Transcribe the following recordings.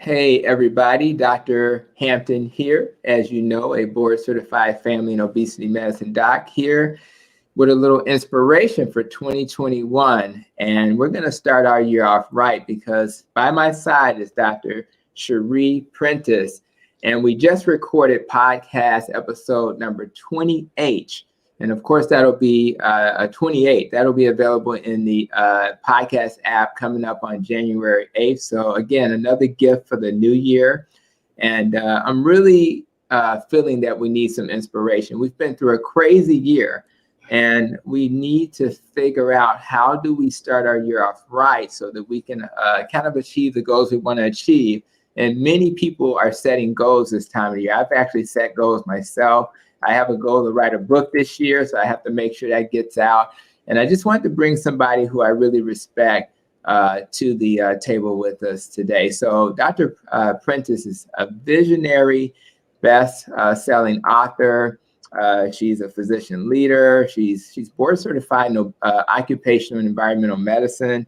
Hey, everybody, Dr. Hampton here. As you know, a board certified family and obesity medicine doc here with a little inspiration for 2021. And we're going to start our year off right because by my side is Dr. Sheri Prentiss. And we just recorded podcast episode number 28. And of course, that'll be a 28. That'll be available in the podcast app coming up on January 8th. So again, another gift for the new year. And I'm really feeling that we need some inspiration. We've been through a crazy year and we need to figure out how do we start our year off right so that we can kind of achieve the goals we want to achieve. And many people are setting goals this time of year. I've actually set goals myself. I have a goal to write a book this year, so I have to make sure that gets out. And I just wanted to bring somebody who I really respect to the table with us today. So Dr. Prentiss is a visionary, best-selling author. She's a physician leader. She's board certified in occupational and environmental medicine,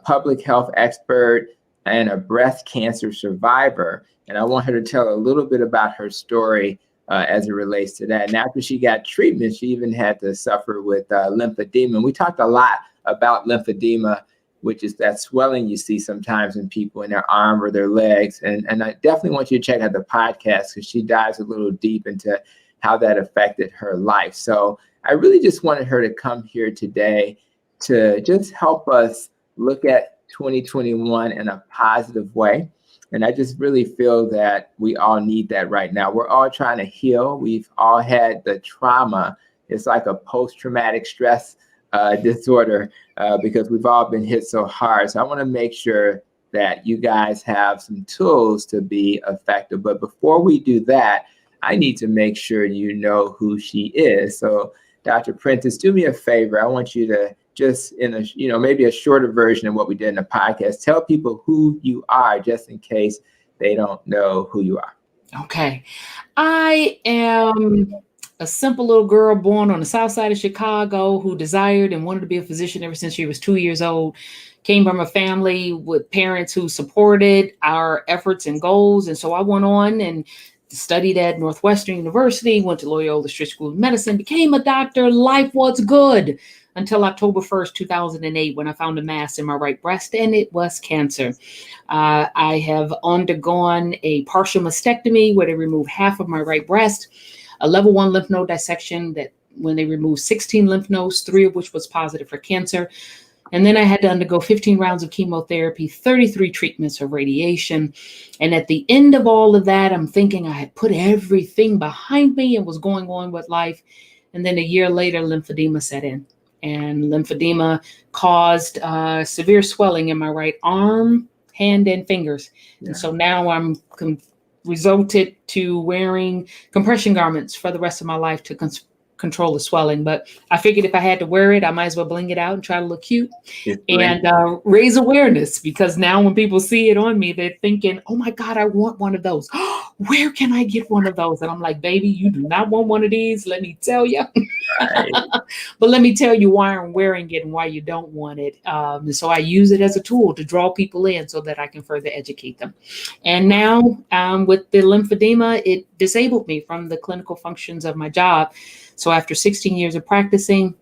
public health expert, and a breast cancer survivor. And I want her to tell a little bit about her story as it relates to that. And after she got treatment, she even had to suffer with lymphedema. And we talked a lot about lymphedema, which is that swelling you see sometimes in people in their arm or their legs. And I definitely want you to check out the podcast because she dives a little deep into how that affected her life. So I really just wanted her to come here today to just help us look at 2021 in a positive way. And I just really feel that we all need that right now. We're all trying to heal. We've all had the trauma. It's like a post-traumatic stress disorder because we've all been hit so hard. So I want to make sure that you guys have some tools to be effective. But before we do that, I need to make sure you know who she is. So Dr. Prentiss, do me a favor. I want you to just in a, maybe a shorter version of what we did in the podcast, tell people who you are just in case they don't know who you are. Okay. I am a simple little girl born on the south side of Chicago who desired and wanted to be a physician ever since she was 2 years old. Came from a family with parents who supported our efforts and goals. And so I went on and studied at Northwestern University, went to Loyola Street School of Medicine, became a doctor. Life was good until October 1st, 2008, when I found a mass in my right breast, and it was cancer. I have undergone a partial mastectomy where they removed half of my right breast, a level 1 lymph node dissection that when they removed 16 lymph nodes, 3 of which was positive for cancer. And then I had to undergo 15 rounds of chemotherapy, 33 treatments of radiation. And at the end of all of that, I'm thinking I had put everything behind me and was going on with life. And then a year later, lymphedema set in. And lymphedema caused severe swelling in my right arm, hand, and fingers. Yeah. And so now I'm resulted to wearing compression garments for the rest of my life to control the swelling. But I figured if I had to wear it, I might as well bling it out and try to look cute and raise awareness, because now when people see it on me, they're thinking, oh my God, I want one of those. Where can I get one of those? And I'm like, baby, you do not want one of these. Let me tell you. Right. But let me tell you why I'm wearing it and why you don't want it. So I use it as a tool to draw people in so that I can further educate them. And now with the lymphedema, it disabled me from the clinical functions of my job. So after 16 years of practicing,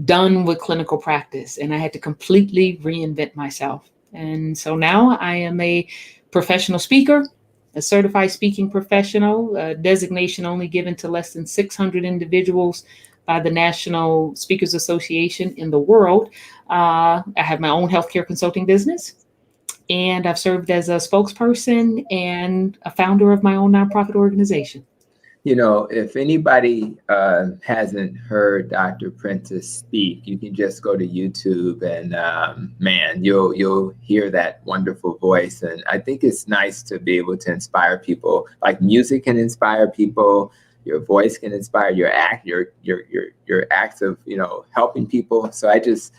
done with clinical practice, and I had to completely reinvent myself. And so now I am a professional speaker, a certified speaking professional, a designation only given to less than 600 individuals by the National Speakers Association in the world. I have my own healthcare consulting business, and I've served as a spokesperson and a founder of my own nonprofit organization. If anybody hasn't heard Dr. Prentiss speak, you can just go to YouTube and man, you'll hear that wonderful voice. And I think it's nice to be able to inspire people. Like music can inspire people, your voice can inspire your acts of helping people. So I just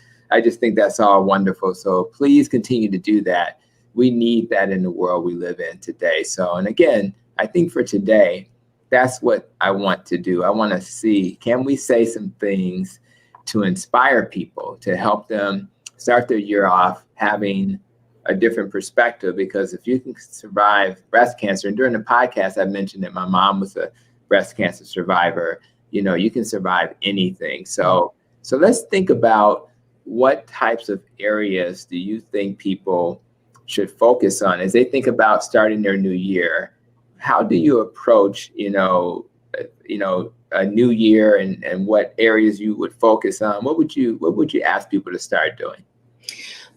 think that's all wonderful. So please continue to do that. We need that in the world we live in today. So, and again, I think for today, that's what I want to do. I want to see, can we say some things to inspire people, to help them start their year off having a different perspective, because if you can survive breast cancer, and during the podcast, I mentioned that my mom was a breast cancer survivor, you know, you can survive anything. So let's think about what types of areas do you think people should focus on as they think about starting their new year? How do you approach, a new year, and what areas you would focus on? What would you ask people to start doing?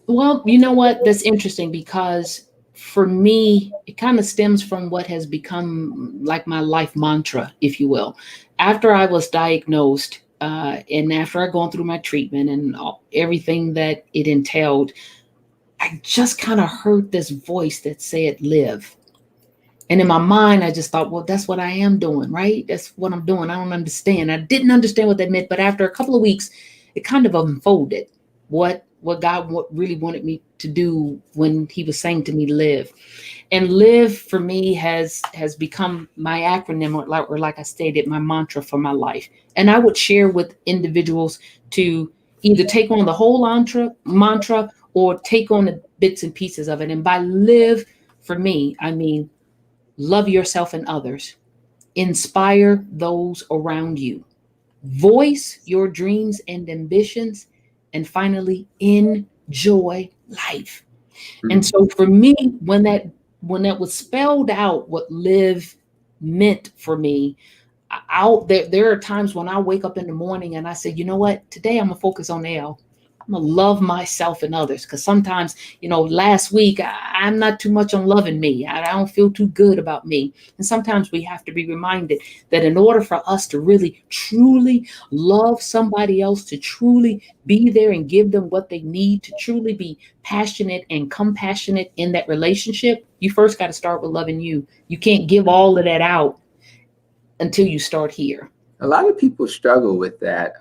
Well, you know what? That's interesting, because for me, it kind of stems from what has become like my life mantra, if you will. After I was diagnosed, and after I gone through my treatment and everything that it entailed, I just kind of heard this voice that said, live. And in my mind, I just thought, well, that's what I am doing, right? That's what I'm doing. I don't understand. I didn't understand what that meant. But after a couple of weeks, it kind of unfolded what God really wanted me to do when he was saying to me, live. And live for me has become my acronym, or like I stated, my mantra for my life. And I would share with individuals to either take on the whole mantra or take on the bits and pieces of it. And by live, for me, I mean, love yourself and others, inspire those around you, voice your dreams and ambitions, and finally, enjoy life. And so for me, when that was spelled out, what live meant for me, there are times when I wake up in the morning and I say, you know what, today I'm gonna focus on L. I'm gonna love myself and others, because sometimes, last week I'm not too much on loving me. I don't feel too good about me. And sometimes we have to be reminded that in order for us to really, truly love somebody else, to truly be there and give them what they need, to truly be passionate and compassionate in that relationship, you first got to start with loving you. You can't give all of that out until you start here. A lot of people struggle with that.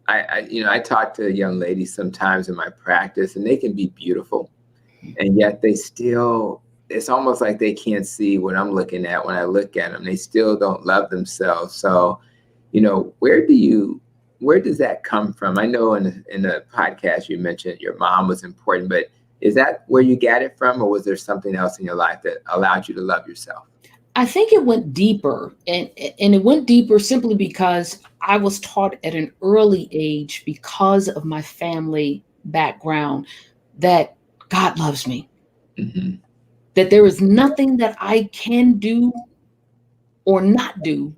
I talk to young ladies sometimes in my practice, and they can be beautiful, and yet it's almost like they can't see what I'm looking at when I look at them. They still don't love themselves. So, where does that come from? I know in the podcast you mentioned your mom was important, but is that where you got it from, or was there something else in your life that allowed you to love yourself? I think it went deeper, and it went deeper simply because I was taught at an early age, because of my family background, that God loves me, that there is nothing that I can do or not do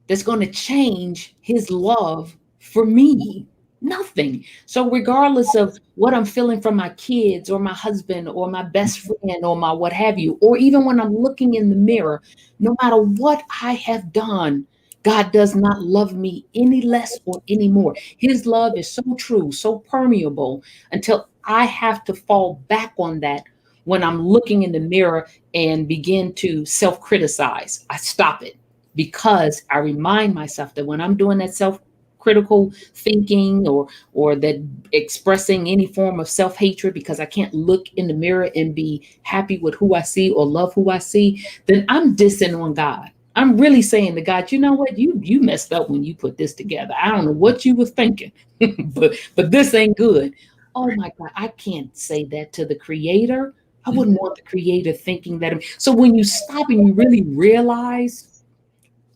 that's going to change his love for me. Nothing. So regardless of what I'm feeling from my kids or my husband or my best friend or my what have you, or even when I'm looking in the mirror, no matter what I have done, God does not love me any less or any more. His love is so true, so permeable, until I have to fall back on that when I'm looking in the mirror and begin to self-criticize. I stop it, because I remind myself that when I'm doing that self-critical thinking or that expressing any form of self-hatred, because I can't look in the mirror and be happy with who I see or love who I see, then I'm dissing on God. I'm really saying to God, you know what, you messed up when you put this together. I don't know what you were thinking, but this ain't good. Oh my God, I can't say that to the Creator. I wouldn't want the Creator thinking that. So when you stop and you really realize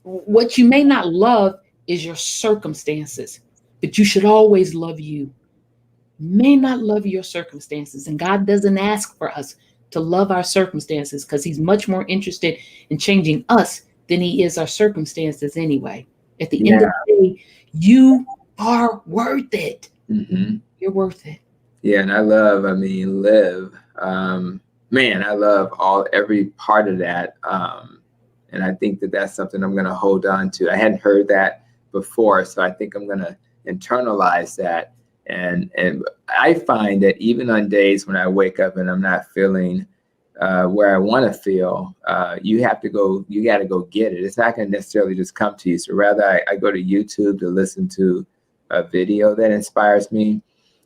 what you may not love is your circumstances, but you should always love you. May not love your circumstances, and God doesn't ask for us to love our circumstances, because he's much more interested in changing us than he is our circumstances anyway. At the end of the day, you are worth it. You're worth it. Yeah, and live. I love every part of that. And I think that that's something I'm going to hold on to. I hadn't heard that before, so I think I'm going to internalize that. And I find that even on days when I wake up and I'm not feeling where I want to feel, you got to go get it. It's not going to necessarily just come to you. So rather I go to YouTube to listen to a video that inspires me.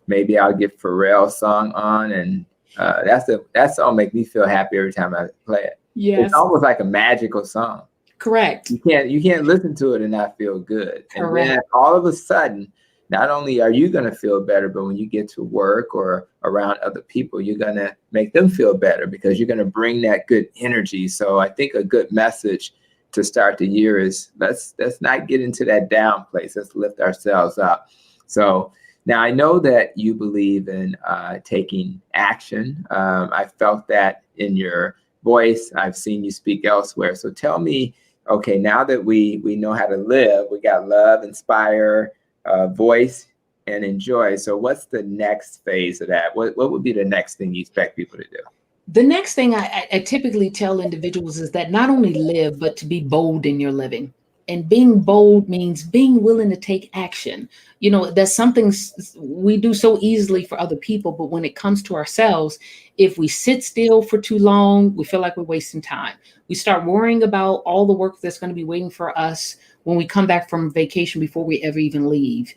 Maybe I'll get Pharrell's song on, and that song make me feel happy every time I play it. Yes. It's almost like a magical song. Correct. You can't listen to it and not feel good. Correct. And then all of a sudden, not only are you going to feel better, but when you get to work or around other people, you're going to make them feel better because you're going to bring that good energy. So I think a good message to start the year is let's not get into that down place. Let's lift ourselves up. So now I know that you believe in taking action. I felt that in your voice. I've seen you speak elsewhere. So tell me, okay, now that we know how to live, we got love, inspire, voice, and enjoy. So what's the next phase of that? What would be the next thing you expect people to do? The next thing I typically tell individuals is that not only live, but to be bold in your living. And being bold means being willing to take action. You know, that's something we do so easily for other people. But when it comes to ourselves, if we sit still for too long, we feel like we're wasting time. We start worrying about all the work that's going to be waiting for us when we come back from vacation before we ever even leave.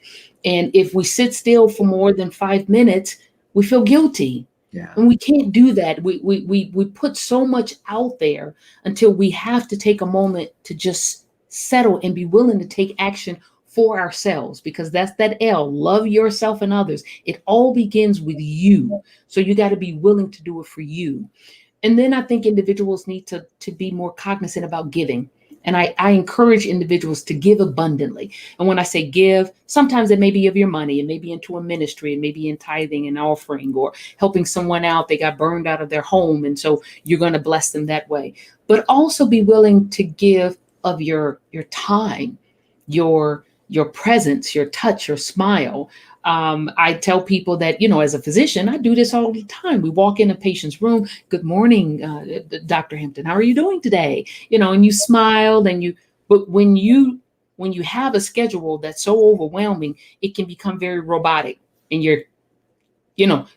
And if we sit still for more than 5 minutes, we feel guilty. Yeah. And we can't do that. We put so much out there until we have to take a moment to just settle and be willing to take action for ourselves, because that's that L, love yourself and others. It all begins with you. So you got to be willing to do it for you. And then I think individuals need to be more cognizant about giving. And I encourage individuals to give abundantly. And when I say give, sometimes it may be of your money, it may be into a ministry, it may be in tithing and offering, or helping someone out. They got burned out of their home, and so you're going to bless them that way. But also be willing to give of your time, your presence, your touch, your smile. I tell people that, you know, as a physician, I do this all the time. We walk in a patient's room. Good morning, Dr. Hampton. How are you doing today? You know, and you smile, but when you have a schedule that's so overwhelming, it can become very robotic, and it's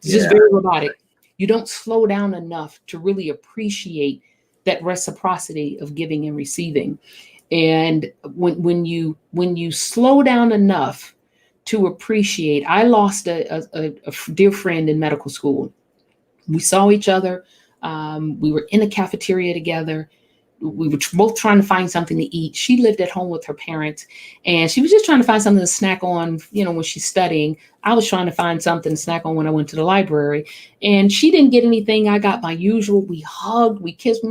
just very robotic. You don't slow down enough to really appreciate that reciprocity of giving and receiving. And when you slow down enough to appreciate, I lost a dear friend in medical school. We saw each other. We were in a cafeteria together. We were both trying to find something to eat. She lived at home with her parents, and she was just trying to find something to snack on, when she's studying. I was trying to find something to snack on when I went to the library, and she didn't get anything. I got my usual. We hugged, we kissed.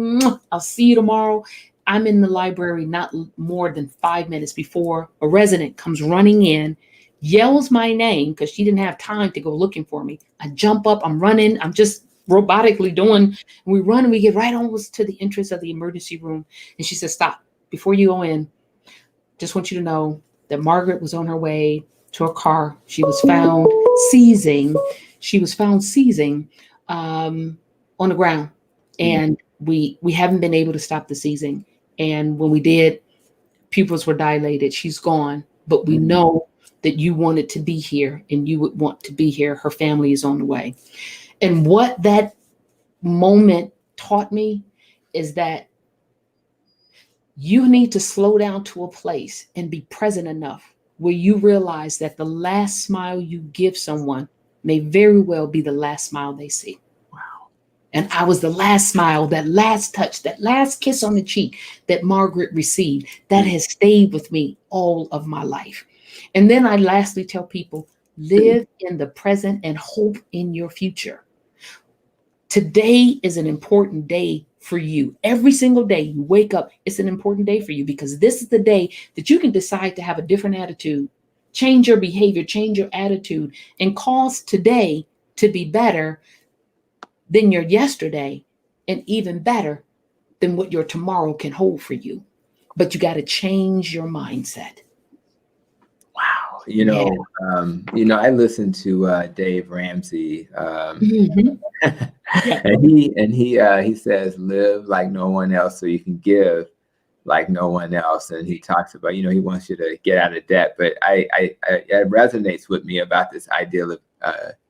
I'll see you tomorrow. I'm in the library not more than 5 minutes before a resident comes running in, yells my name because she didn't have time to go looking for me. I jump up, I'm running, I'm just robotically doing, and we run and we get right almost to the entrance of the emergency room. And she says, "Stop, before you go in, just want you to know that Margaret was on her way to her car. She was found seizing. On the ground. And we haven't been able to stop the seizing. And when we did, pupils were dilated. She's gone, but we know that you wanted to be here and you would want to be here. Her family is on the way." And what that moment taught me is that you need to slow down to a place and be present enough where you realize that the last smile you give someone may very well be the last smile they see. Wow. And I was the last smile, that last touch, that last kiss on the cheek that Margaret received. That has stayed with me all of my life. And then I lastly tell people, live in the present and hope in your future. Today is an important day for you. Every single day you wake up, it's an important day for you, because this is the day that you can decide to have a different attitude, change your behavior, change your attitude, and cause today to be better than your yesterday, and even better than what your tomorrow can hold for you. But you got to change your mindset. Wow. I listened to Dave Ramsey, and he says, live like no one else so you can give like no one else. And he talks about, he wants you to get out of debt. But it resonates with me about this idea of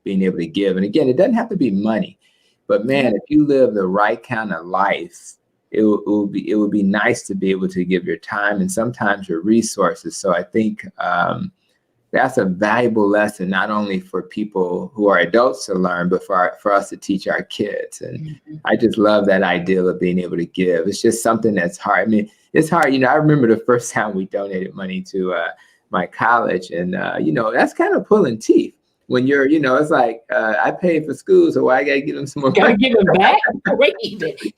being able to give. And again, it doesn't have to be money, but man, if you live the right kind of life, it would be nice to be able to give your time and sometimes your resources. So I think that's a valuable lesson, not only for people who are adults to learn, but for us to teach our kids. And I just love that idea of being able to give. It's just something that's hard. I mean, it's hard. I remember the first time we donated money to my college. And, that's kind of pulling teeth when you're, it's like, I paid for school, so why I got to give them some more Gotta money? give them back? Wait,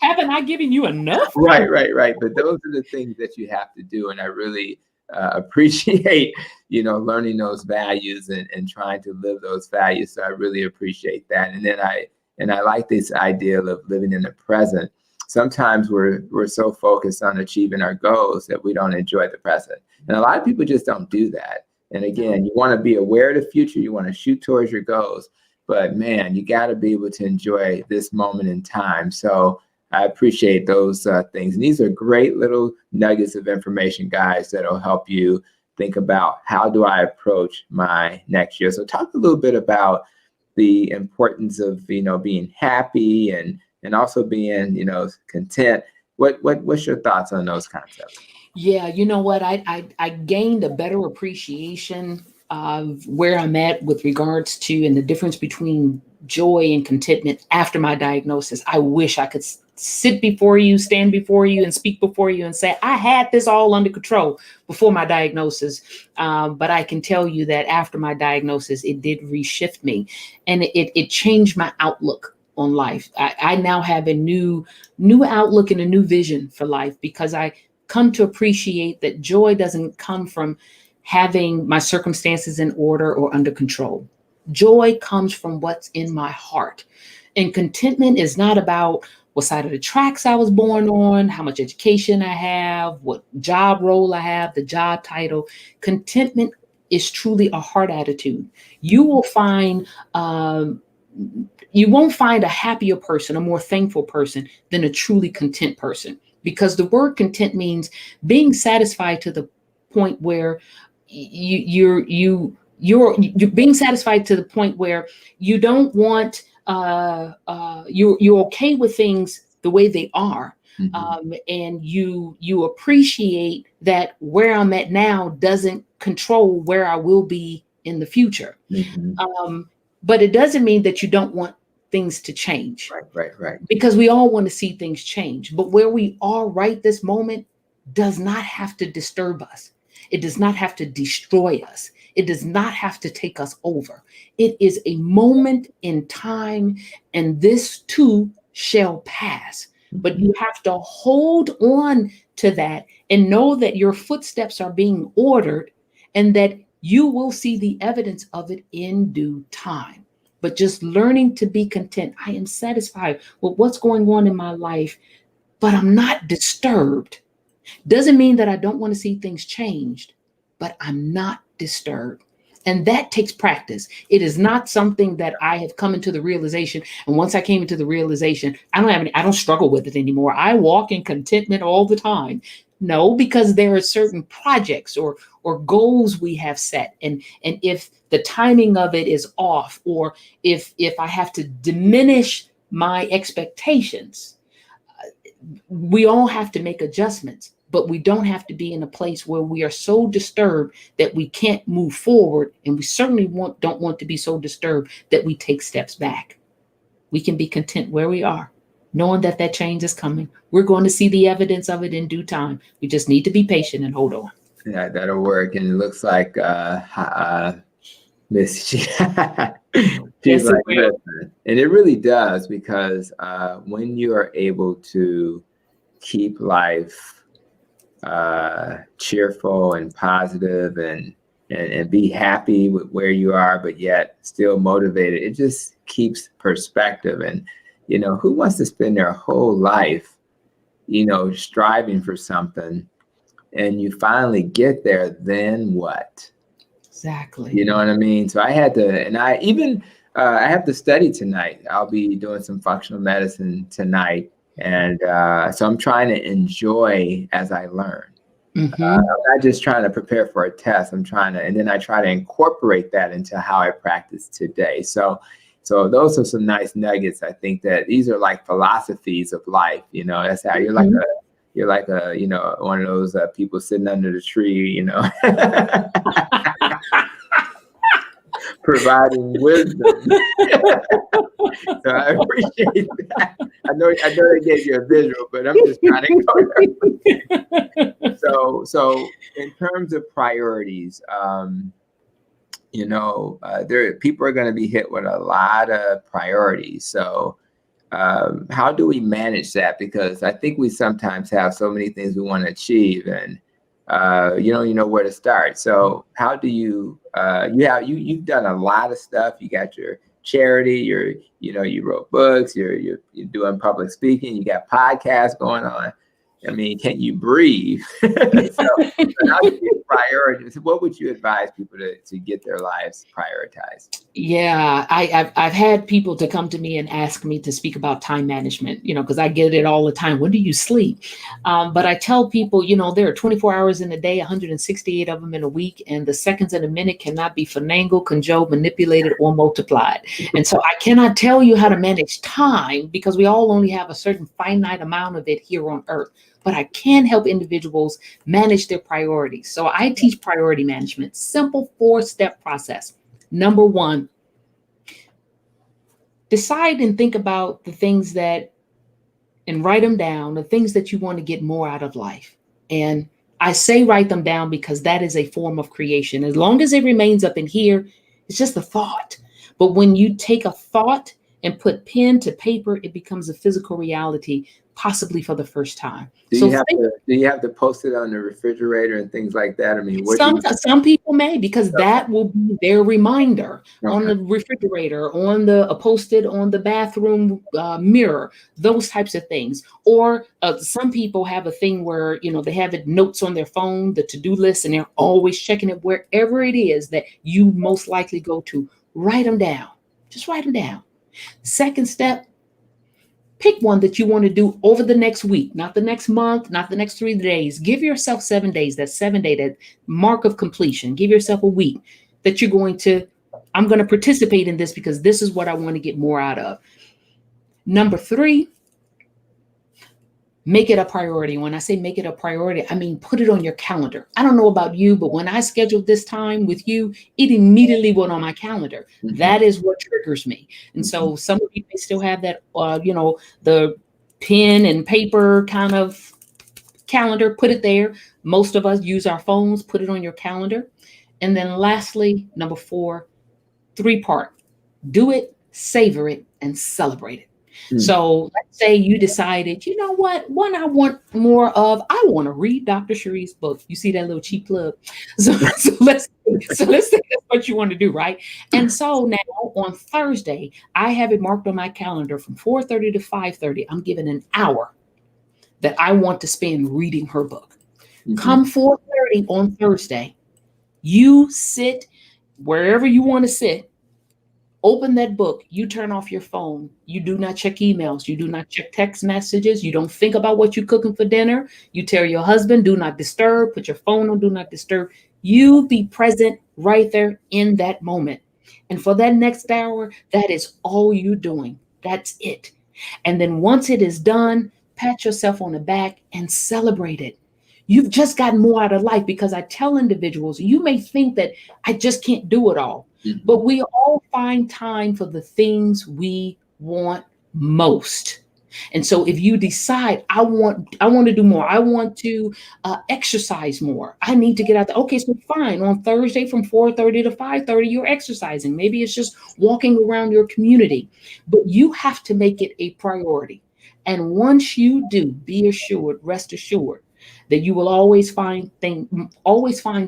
haven't I given you enough? Right. But those are the things that you have to do. And I really appreciate, learning those values and trying to live those values. So I really appreciate that. And then I like this idea of living in the present. Sometimes we're so focused on achieving our goals that we don't enjoy the present. And a lot of people just don't do that. And again, you want to be aware of the future. You want to shoot towards your goals. But man, you got to be able to enjoy this moment in time. So I appreciate those things. And these are great little nuggets of information, guys, that'll help you think about how do I approach my next year. So talk a little bit about the importance of, being happy and also being, content. What's your thoughts on those concepts? Yeah, you know what? I gained a better appreciation of where I'm at with regards to and the difference between joy and contentment after my diagnosis. I wish I could sit before you, stand before you, and speak before you and say, I had this all under control before my diagnosis. But I can tell you that after my diagnosis, it did reshift me, and it changed my outlook on life. I now have a new outlook and a new vision for life, because I come to appreciate that joy doesn't come from having my circumstances in order or under control. Joy comes from what's in my heart. And contentment is not about what side of the tracks I was born on, how much education I have, what job role I have, the job title. Contentment is truly a heart attitude. You will find, you won't find a happier person, a more thankful person than a truly content person. Because the word content means being satisfied to the point where you're being satisfied to the point where you don't want you're okay with things the way they are. Mm-hmm. And you appreciate that where I'm at now doesn't control where I will be in the future. Mm-hmm. But it doesn't mean that you don't want things to change. Right. Because we all want to see things change. But where we are right this moment does not have to disturb us. It does not have to destroy us. It does not have to take us over. It is a moment in time, and this too shall pass. But you have to hold on to that and know that your footsteps are being ordered and that you will see the evidence of it in due time. But just learning to be content. I am satisfied with what's going on in my life, but I'm not disturbed. Doesn't mean that I don't want to see things changed, but I'm not disturbed. And that takes practice. It is not something that I have come into the realization. And once I came into the realization, I don't struggle with it anymore. I walk in contentment all the time. No, because there are certain projects or goals we have set. And if the timing of it is off, or if I have to diminish my expectations, we all have to make adjustments. But we don't have to be in a place where we are so disturbed that we can't move forward. And we certainly don't want to be so disturbed that we take steps back. We can be content where we are, knowing that that change is coming. We're going to see the evidence of it in due time. We just need to be patient and hold on. Yeah, that'll work. And it looks like Miss she's yes, like, listen. And it really does, because when you are able to keep life cheerful and positive and be happy with where you are, but yet still motivated, it just keeps perspective. And who wants to spend their whole life striving for something, and you finally get there, then what? Exactly. You know what I mean? So I had to, and I have to study tonight. I'll be doing some functional medicine tonight. And so I'm trying to enjoy as I learn. Mm-hmm. I'm not just trying to prepare for a test. And then I try to incorporate that into how I practice today. So those are some nice nuggets. I think that these are like philosophies of life. That's how you're like one of those people sitting under the tree, providing wisdom. So I appreciate that. I know they gave you a visual, but I'm just trying to go. So in terms of priorities, people are going to be hit with a lot of priorities. So how do we manage that? Because I think we sometimes have so many things we want to achieve, and you don't even know where to start. So how do you you've done a lot of stuff. You got your charity, you wrote books, you're doing public speaking, you got podcasts going on. I mean, can you breathe? So how do you prioritize? What would you advise people to get their lives prioritized? Yeah, I've had people to come to me and ask me to speak about time management, because I get it all the time. When do you sleep? But I tell people, there are 24 hours in a day, 168 of them in a week, and the seconds in a minute cannot be finagled, cajoled, manipulated, or multiplied. And so I cannot tell you how to manage time because we all only have a certain finite amount of it here on earth. But I can help individuals manage their priorities. So I teach priority management, simple 4-step process. Number 1, decide and think about the things and write them down, the things that you want to get more out of life. And I say write them down because that is a form of creation. As long as it remains up in here, it's just a thought. But when you take a thought and put pen to paper, it becomes a physical reality, possibly for the first time. Do you have to post it on the refrigerator and things like that? I mean, some people may, because that will be their reminder on the refrigerator, posted on the bathroom mirror, those types of things. Or some people have a thing where, they have it notes on their phone, the to-do list, and they're always checking it wherever it is that you most likely go to. Write them down. Just write them down. Second step, pick one that you want to do over the next week, not the next month, not the next 3 days. Give yourself 7 days, that 7-day, that mark of completion. Give yourself a week that I'm going to participate in this because this is what I want to get more out of. Number 3, make it a priority. When I say make it a priority, I mean, put it on your calendar. I don't know about you, but when I scheduled this time with you, it immediately went on my calendar. Mm-hmm. That is what triggers me. And so some of you may still have that, the pen and paper kind of calendar, put it there. Most of us use our phones, put it on your calendar. And then lastly, number 4, 3-part, do it, savor it, and celebrate it. So let's say you decided, you know what, one I want more of, I want to read Dr. Sheri's book. You see that little cheap plug? So let's say that's what you want to do, right? And so now on Thursday, I have it marked on my calendar from 4:30 to 5:30. I'm given an hour that I want to spend reading her book. Mm-hmm. Come 4:30 on Thursday, you sit wherever you want to sit. Open that book. You turn off your phone. You do not check emails. You do not check text messages. You don't think about what you're cooking for dinner. You tell your husband, do not disturb. Put your phone on do not disturb. You be present right there in that moment. And for that next hour, that is all you're doing. That's it. And then once it is done, pat yourself on the back and celebrate it. You've just gotten more out of life, because I tell individuals, you may think that I just can't do it all, but we all find time for the things we want most. And so if you decide, I want to do more, I want to exercise more, I need to get out there. Okay, so fine. On Thursday from 4:30 to 5:30, you're exercising. Maybe it's just walking around your community, but you have to make it a priority. And once you do, be assured, rest assured, that you will always find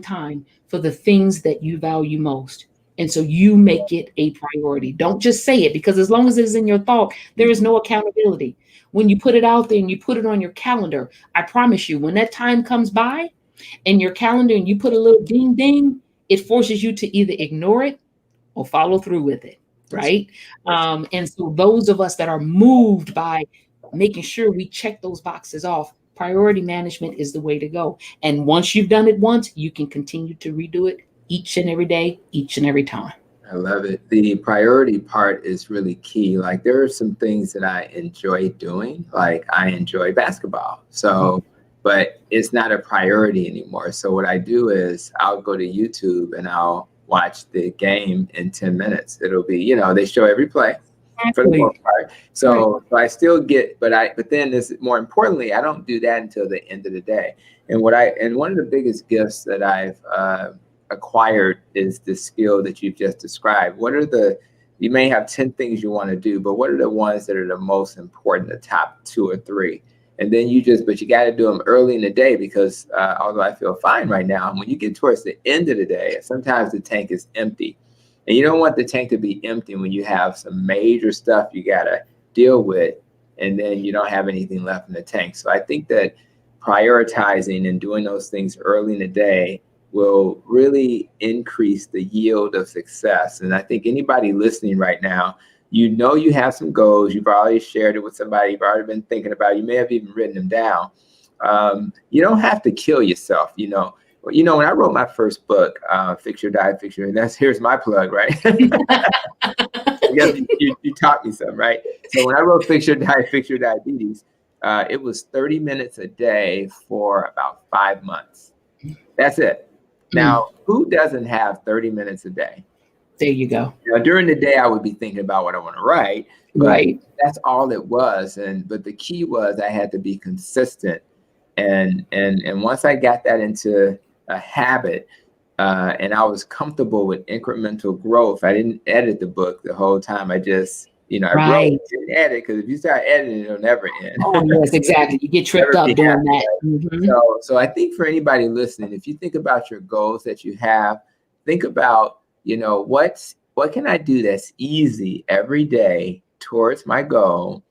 time for the things that you value most. And so you make it a priority. Don't just say it, because as long as it's in your thought, there is no accountability. When you put it out there and you put it on your calendar, I promise you, when that time comes by in your calendar and you put a little ding ding, it forces you to either ignore it or follow through with it, right? And so those of us that are moved by making sure we check those boxes off, priority management is the way to go. And once you've done it once, you can continue to redo it each and every day, each and every time. I love it. The priority part is really key. Like, there are some things that I enjoy doing. Like, I enjoy basketball. So, but it's not a priority anymore. So what I do is I'll go to YouTube and I'll watch the game in 10 minutes. It'll be, they show every play for the most part. So I still get, but then this, more importantly, I don't do that until the end of the day. And one of the biggest gifts that I've acquired is the skill that you've just described. You may have 10 things you want to do, but what are the ones that are the most important, the top 2 or 3? And then but you got to do them early in the day, because although I feel fine right now, when you get towards the end of the day, sometimes the tank is empty. And you don't want the tank to be empty when you have some major stuff you got to deal with, and then you don't have anything left in the tank. So I think that prioritizing and doing those things early in the day will really increase the yield of success. And I think anybody listening right now, you have some goals. You've already shared it with somebody. You've already been thinking about it. You may have even written them down. You don't have to kill yourself. When I wrote my first book, Fix Your Diet, Fix Your, and here's my plug, right? I guess you taught me some, right? So when I wrote Fix Your Diet, Fix Your Diabetes, it was 30 minutes a day for about 5 months. That's it. Now, who doesn't have 30 minutes a day? There you go. During the day, I would be thinking about what I want to write. Right. That's all it was. But the key was I had to be consistent. And once I got that into a habit, and I was comfortable with incremental growth, I didn't edit the book the whole time. I just, I wrote it, didn't edit, because if you start editing, it'll never end. Oh, yes, exactly. You get tripped up doing that. Mm-hmm. So I think for anybody listening, if you think about your goals that you have, think about, what can I do that's easy every day towards my goal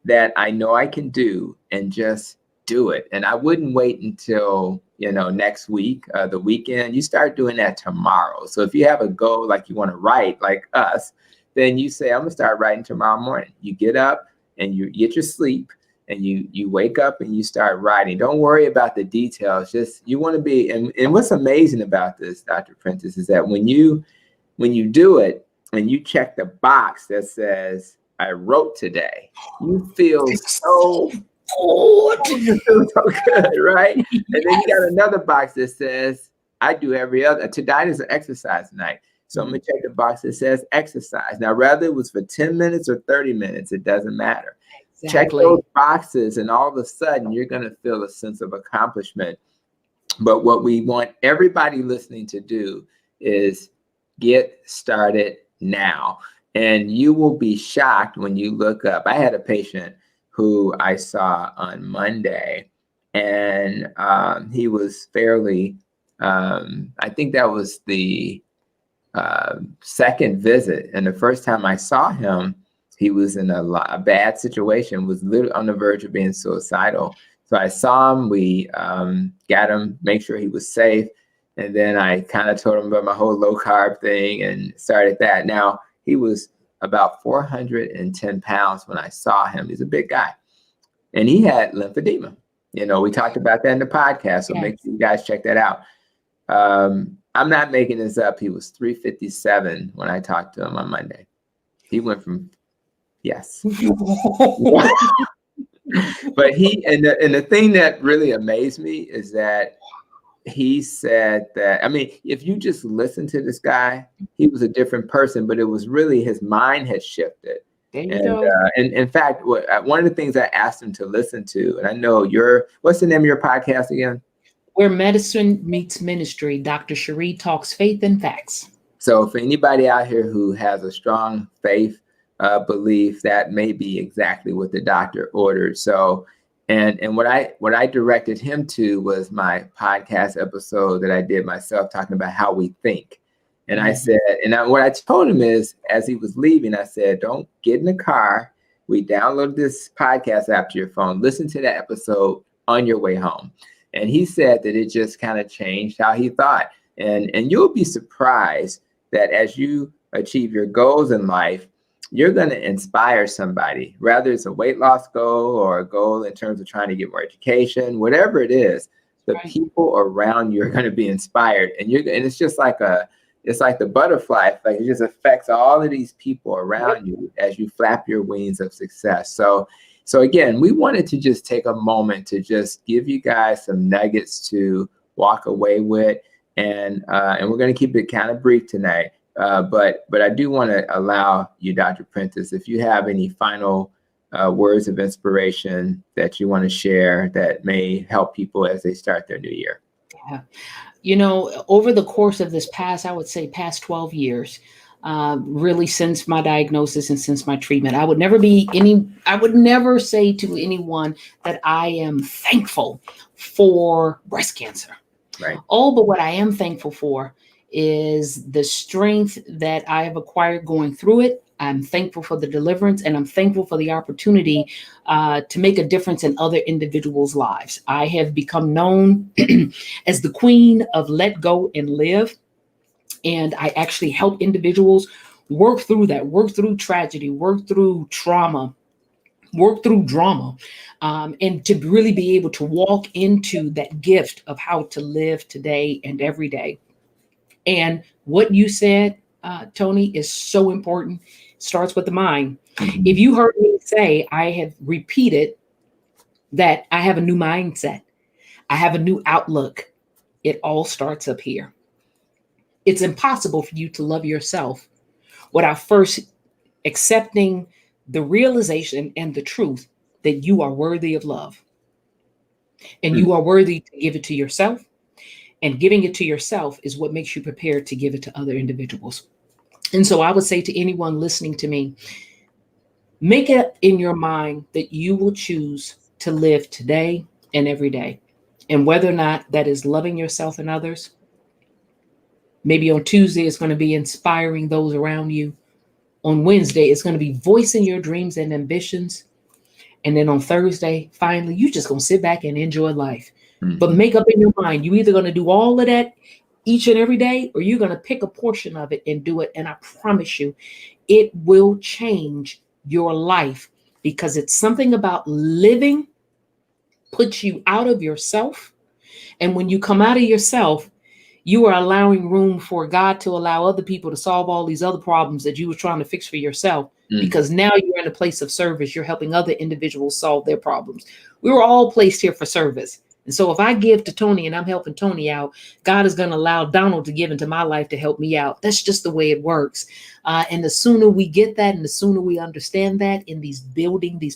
that I know I can do, and just do it. And I wouldn't wait until, next week, the weekend. You start doing that tomorrow. So if you have a goal, like you want to write, like us, then you say, I'm going to start writing tomorrow morning. You get up and you get your sleep, and you wake up and you start writing. Don't worry about the details. Just, you want to be, and what's amazing about this, Dr. Prentiss, is that when you do it and you check the box that says, I wrote today, you feel so good. You feel so good, right? And then you got another box that says, I do every other, tonight is an exercise night. So I'm going to check the box that says exercise. Now, whether it was for 10 minutes or 30 minutes, it doesn't matter. Exactly. Check those boxes, and all of a sudden you're going to feel a sense of accomplishment. But what we want everybody listening to do is get started now. And you will be shocked when you look up. I had a patient who I saw on Monday, and he was fairly, I think that was the second visit. And the first time I saw him, he was in a bad situation, was literally on the verge of being suicidal. So I saw him, we got him, make sure he was safe. And then I kind of told him about my whole low carb thing and started that. Now, he was about 410 pounds when I saw him. He's a big guy. And he had lymphedema. We talked about that in the podcast. So make sure you guys check that out. I'm not making this up. He was 357 when I talked to him on Monday. He went from, yes. But the thing that really amazed me is that he said that, if you just listen to this guy, he was a different person, but it was really his mind had shifted. There you go. And in fact, one of the things I asked him to listen to, and I know what's the name of your podcast again? Where Medicine Meets Ministry, Dr. Sheri Talks Faith and Facts. So for anybody out here who has a strong faith belief, that may be exactly what the doctor ordered. So, and what I directed him to was my podcast episode that I did myself, talking about how we think. And I said, what I told him is, as he was leaving, I said, don't get in the car. We download this podcast app to your phone. Listen to that episode on your way home. And he said that it just kind of changed how he thought. And you'll be surprised that as you achieve your goals in life, you're going to inspire somebody, whether it's a weight loss goal or a goal in terms of trying to get more education, whatever it is, the people around you are going to be inspired. And it's just like it's like the butterfly effect. It just affects all of these people around you as you flap your wings of success. So again, we wanted to just take a moment to just give you guys some nuggets to walk away with. and we're going to keep it kind of brief tonight. But I do want to allow you, Dr. Prentiss, if you have any final words of inspiration that you want to share that may help people as they start their new year. Yeah. You know, over the course of this past 12 years, really since my diagnosis and since my treatment, I would never say to anyone that I am thankful for breast cancer. Right. Oh, but what I am thankful for is the strength that I have acquired going through it. I'm thankful for the deliverance, and I'm thankful for the opportunity to make a difference in other individuals' lives. I have become known as the queen of let go and live. And I actually help individuals work through that, work through tragedy, work through trauma, work through drama, and to really be able to walk into that gift of how to live today and every day. And what you said, Tony, is so important. It starts with the mind. Mm-hmm. If you heard me say, I have repeated that I have a new mindset, I have a new outlook, it all starts up here. It's impossible for you to love yourself without first accepting the realization and the truth that you are worthy of love. And you are worthy to give it to yourself. And giving it to yourself is what makes you prepared to give it to other individuals. And so I would say to anyone listening to me, make it in your mind that you will choose to live today and every day. And whether or not that is loving yourself and others, maybe on Tuesday, it's going to be inspiring those around you. On Wednesday, it's going to be voicing your dreams and ambitions. And then on Thursday, finally, you're just going to sit back and enjoy life. Mm-hmm. But make up in your mind, you're either going to do all of that each and every day, or you're going to pick a portion of it and do it. And I promise you, it will change your life, because it's something about living puts you out of yourself. And when you come out of yourself, you are allowing room for God to allow other people to solve all these other problems that you were trying to fix for yourself. Because now you're in a place of service. You're helping other individuals solve their problems. We were all placed here for service. And so if I give to Tony and I'm helping Tony out, God is going to allow Donald to give into my life to help me out. That's just the way it works. And the sooner we get that, and the sooner we understand that in these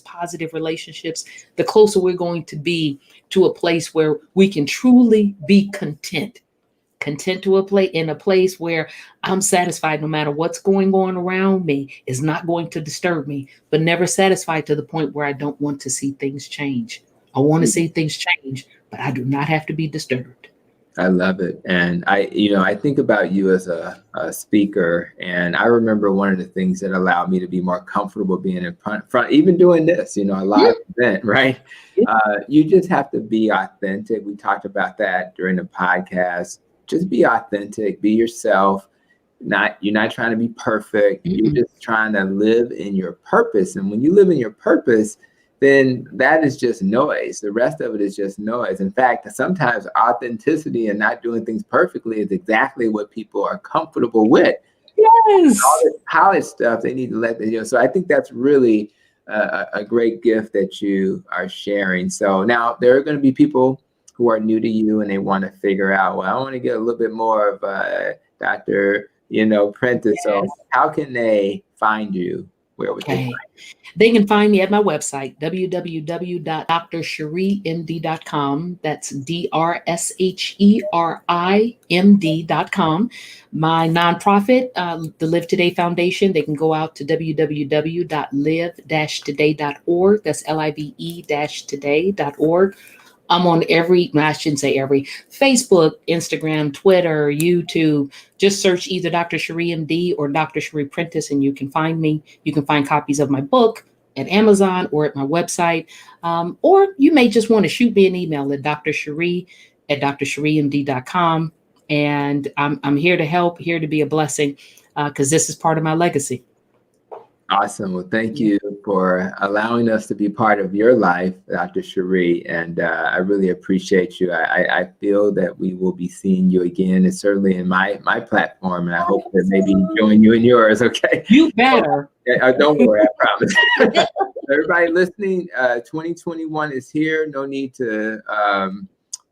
positive relationships, the closer we're going to be to a place where we can truly be content in a place where I'm satisfied no matter what's going on around me is not going to disturb me, but never satisfied to the point where I don't want to see things change. I want to see things change, but I do not have to be disturbed. I love it. And I think about you as a speaker, and I remember one of the things that allowed me to be more comfortable being in front, even doing this, a live event, right? You just have to be authentic. We talked about that during the podcast. Just be authentic, be yourself. You're not trying to be perfect. Mm-hmm. You're just trying to live in your purpose. And when you live in your purpose, then that is just noise. The rest of it is just noise. In fact, sometimes authenticity and not doing things perfectly is exactly what people are comfortable with. Yes. All this polished stuff, they need to let them, So I think that's really a great gift that you are sharing. So now there are going to be people who are new to you and they want to figure out, well, I want to get a little bit more of Dr. Prentiss. Yes. So how can they find you? Where would they find you? They can find me at my website, www.drsheriMD.com. That's DRSHERIMD.com. My nonprofit, the Live Today Foundation, they can go out to www.live-today.org. That's LIVE-today.org. I'm on Facebook, Instagram, Twitter, YouTube. Just search either Dr. Sheri MD or Dr. Sheri Prentiss, and you can find me. You can find copies of my book at Amazon or at my website. Or you may just want to shoot me an email at drsheri@drsheriMD.com. And I'm here to help, here to be a blessing, because this is part of my legacy. Awesome. Well, thank you for allowing us to be part of your life, Dr. Sheri. And I really appreciate you. I feel that we will be seeing you again, and certainly in my platform. And I hope that maybe join you in yours. Okay. You better. Don't worry, I promise. Everybody listening, 2021 is here. No need to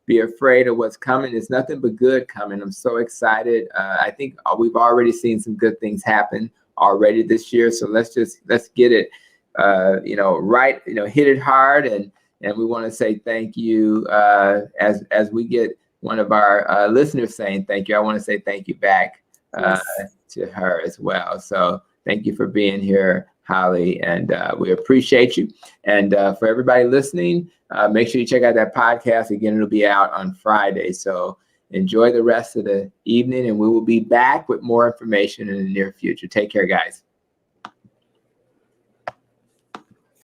be afraid of what's coming. There's nothing but good coming. I'm so excited. I think we've already seen some good things happen already this year. So let's get it, right, hit it hard. And we want to say thank you as we get one of our listeners saying thank you. I want to say thank you back to her as well. So thank you for being here, Holly, and we appreciate you. And for everybody listening, make sure you check out that podcast. Again, it'll be out on Friday. So enjoy the rest of the evening, and we will be back with more information in the near future. Take care, guys.